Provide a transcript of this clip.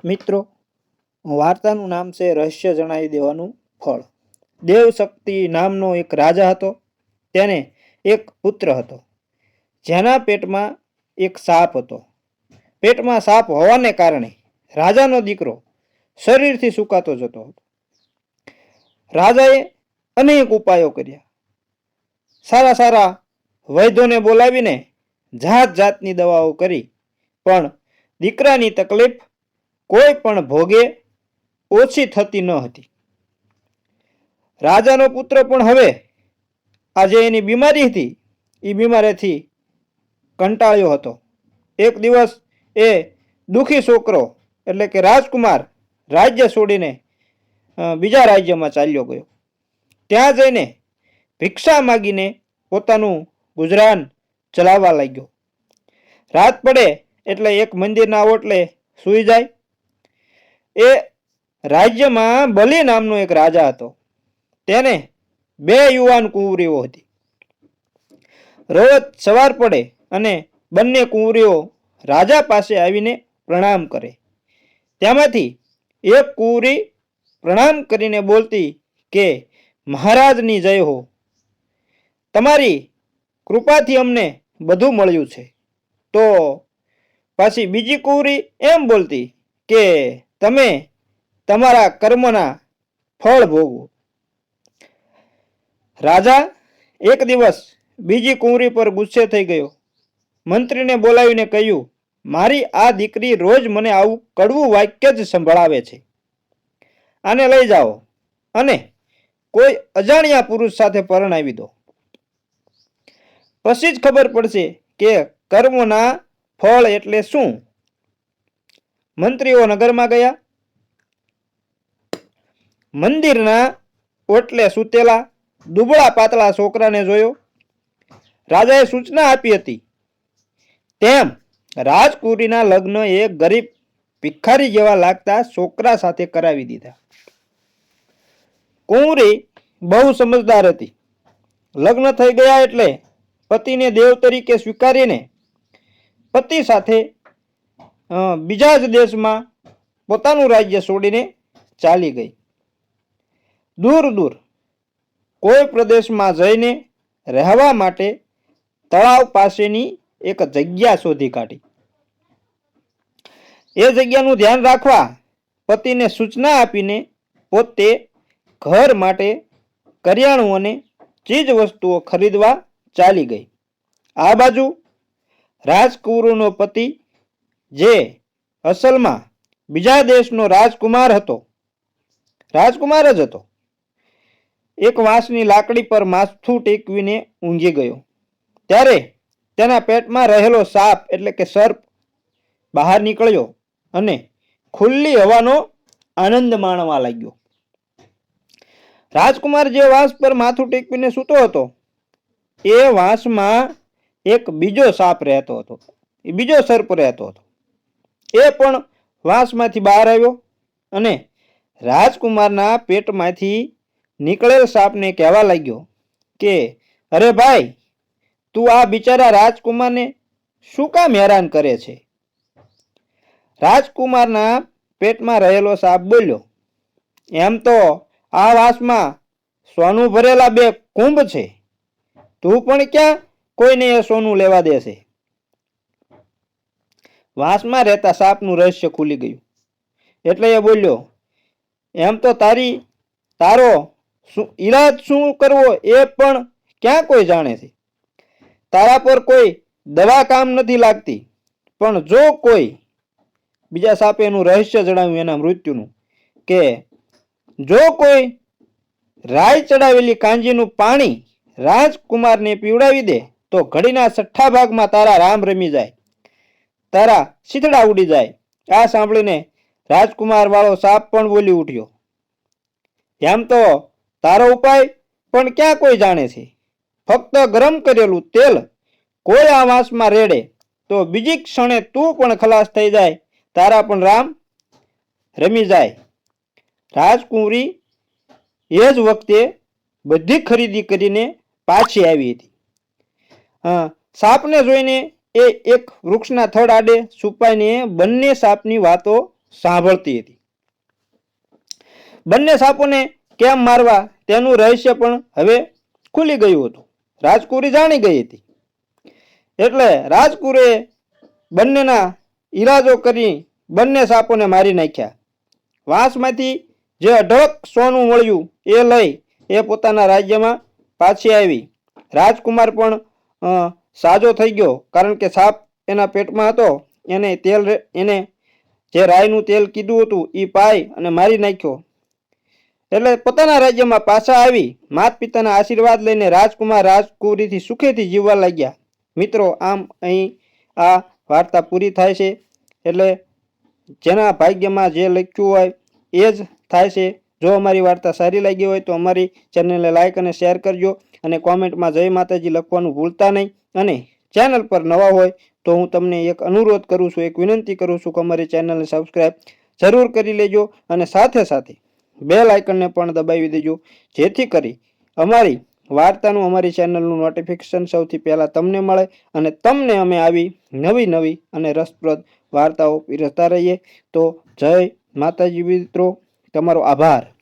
મિત્રો, વાર્તાનું નામ છે રહસ્ય જણાવી દેવાનું ફળ। દેવશક્તિ નામનો એક રાજા હતો। તેને એક પુત્ર હતો જેના પેટમાં એક સાપ હતો। પેટમાં સાપ હોવાને કારણે રાજાનો દીકરો શરીરથી સુકાતો જતો હતો। રાજાએ અનેક ઉપાયો કર્યા, સારા સારા વૈદ્યોને બોલાવીને જાત જાતની દવાઓ કરી, પણ દીકરાની તકલીફ કોઈ પણ ભોગે ઓછી થતી ન હતી। રાજાનો પુત્ર પણ હવે આજે એની બીમારી હતી એ બીમારીથી કંટાળ્યો હતો। એક દિવસ એ દુઃખી છોકરો એટલે કે રાજકુમાર રાજ્ય છોડીને બીજા રાજ્યમાં ચાલ્યો ગયો। ત્યાં જઈને ભિક્ષા માગીને પોતાનું ગુજરાન ચલાવવા લાગ્યો। રાત પડે એટલે એક મંદિરના ઓટલે સૂઈ જાય। એ રાજ્યમાં બલિ નામનો એક રાજા હતો। તેને 2 યુવાન કુંવરીઓ હતી। રોજ સવાર પડે અને બંને કુંવરીઓ રાજા પાસે આવીને પ્રણામ કરે। તેમાંથી એક કુંવરી પ્રણામ કરીને બોલતી કે મહારાજની જય હો, તમારી કૃપાથી અમને બધું મળ્યું છે। તો પાછી બીજી કુંવરી એમ બોલતી કે તમે તમારા કર્મના ફળ ભોગવો। રાજા એક દિવસ બીજી કુંવરી પર ગુસ્સે થઈ ગયો। મંત્રીને બોલાવીને કહ્યું, મારી આ દીકરી રોજ મને આવું કડવું વાક્ય જ સંભળાવે છે। આને લઈ જાઓ અને કોઈ અજાણ્યા પુરુષ સાથે પરણાવી દો, પછી જ ખબર પડશે કે કર્મના ફળ એટલે શું। મંત્રીઓ નગરમાં ગયા। મંદિરના ઓટલે સૂતેલા દુબળા પાતળા છોકરાને જોયો। રાજાએ સૂચના આપી હતી તેમ રાજકુંવરીના લગ્ન એક ગરીબ ભિખારી જેવા લાગતા છોકરા સાથે કરાવી દીધા। કુંવરી બહુ સમજદાર હતી। લગ્ન થઈ ગયા એટલે પતિને દેવ તરીકે સ્વીકારીને પતિ સાથે બીજા જ દેશમાં પોતાનું રાજ્ય છોડીને ચાલી ગઈ। દૂર દૂર કોઈ પ્રદેશમાં જઈને રહેવા માટે તળાવ પાસેની એક જગ્યા શોધી કાઢી। એ જગ્યાનું ધ્યાન રાખવા પતિને સૂચના આપીને પોતે ઘર માટે કરિયાણું અને ચીજ વસ્તુઓ ખરીદવા ચાલી ગઈ। આ બાજુ રાજકુંવરીનો પતિ, જે અસલમાં બીજા દેશનો રાજકુમાર જ હતો, એક વાંસની લાકડી પર માથું ટેકવીને ઊંઘી ગયો। ત્યારે તેના પેટમાં રહેલો સાપ એટલે કે સર્પ બહાર નીકળ્યો અને ખુલ્લી હવાનો આનંદ માણવા લાગ્યો। રાજકુમાર જે વાંસ પર માથું ટેકવીને સૂતો હતો એ વાંસમાં એક બીજો સાપ રહેતો હતો, બીજો સર્પ રહેતો હતો। એ પણ વાંસમાંથી બહાર આવ્યો અને રાજકુમારના પેટમાંથી નીકળેલ સાપને કહેવા લાગ્યો કે અરે ભાઈ, તું આ બિચારા રાજકુમારને શું કામ હેરાન કરે છે? રાજકુમારના પેટમાં રહેલો સાપ બોલ્યો, એમ તો આ વાંસમાં સોનું ભરેલા 2 કુંભ છે, તું પણ ક્યાં કોઈને એ સોનું લેવા દેશે? વાંસમાં રહેતા સાપનું રહસ્ય ખુલી ગયું એટલે એ બોલ્યો, એમ તો તારો ઈલાજ શું કરવો એ પણ ક્યાં કોઈ જાણે છે? તારા પર કોઈ દવા કામ નથી લાગતી। પણ જો કોઈ, બીજા સાપે એનું રહસ્ય જણાવ્યું એના મૃત્યુનું, કે જો કોઈ રાઈ ચડાવેલી કાંજીનું પાણી રાજકુમારને પીવડાવી દે તો ઘડીના 6ઠ્ઠા ભાગમાં તારા રામ રમી જાય, તારા શીથડા ઉડી જાય। આ સાંભળીને રાજકુમાર વાળો સાપ પણ બોલી ઉઠ્યો, એમ તો તારો ઉપાય પણ ક્યાં કોઈ જાણે છે? ફક્ત ગરમ કરેલું તેલ કોઈ આ વાંસમાં રેડે તો બીજી ક્ષણે તું પણ ખલાસ થઈ જાય, તારા પણ રામ રમી જાય। રાજકુંવરી એ જ વખતે બધી ખરીદી કરીને પાછી આવી હતી। સાપને જોઈને એ એક વૃક્ષના થડ આડે છુપાઈને બંને સાપની વાતો સાંભળતી હતી. બંને સાપોને કેમ મારવા તેનું રહસ્ય પણ હવે ખુલી ગયું હતું. રાજકુરી જાણી ગઈ હતી. એટલે રાજકુરે બંનેના ઈરાદો કરી બંને સાપોને મારી નાખ્યા. વાંસમાંથી જે અઢળક સોનું મળ્યું એ લઈ એ પોતાના રાજ્યમાં પાછી આવી. રાજકુમાર પણ સાજો થઈ ગયો, કારણ કે સાપ એના પેટમાં હતો. એને જે રાયનું તેલ કીધું હતું એ પાઈ અને મારી નાખ્યો. એટલે પોતાના રાજ્યમાં પાછા આવી માતા પિતાના આશીર્વાદ લઈને રાજકુમાર રાજકુરીથી સુખેથી જીવવા લાગ્યા. મિત્રો, આમ અહીં આ વાર્તા પૂરી થાય છે. એટલે જેના ભાગ્યમાં જે લખ્યું હોય એ જ થાય છે. જો અમારી વાર્તા સારી લાગી હોય તો અમારી ચેનલને લાઈક અને શેર કરજો, અને કોમેન્ટમાં જય માતાજી લખવાનું ભૂલતા નહીં. અને ચેનલ પર નવા હોય તો હું તમને એક અનુરોધ કરું છું, એક વિનંતી કરું છું કે અમારી ચેનલને સબસ્ક્રાઈબ જરૂર કરી લેજો, અને સાથે સાથે બેલ આઇકનને પણ દબાવી દેજો, જેથી કરી અમારી વાર્તાનું, અમારી ચેનલનું નોટિફિકેશન સૌથી પહેલાં તમને મળે અને તમને અમે આવી નવી અને રસપ્રદ વાર્તાઓ પીરસતા રહીએ. તો જય માતાજી મિત્રો, તમારો આભાર.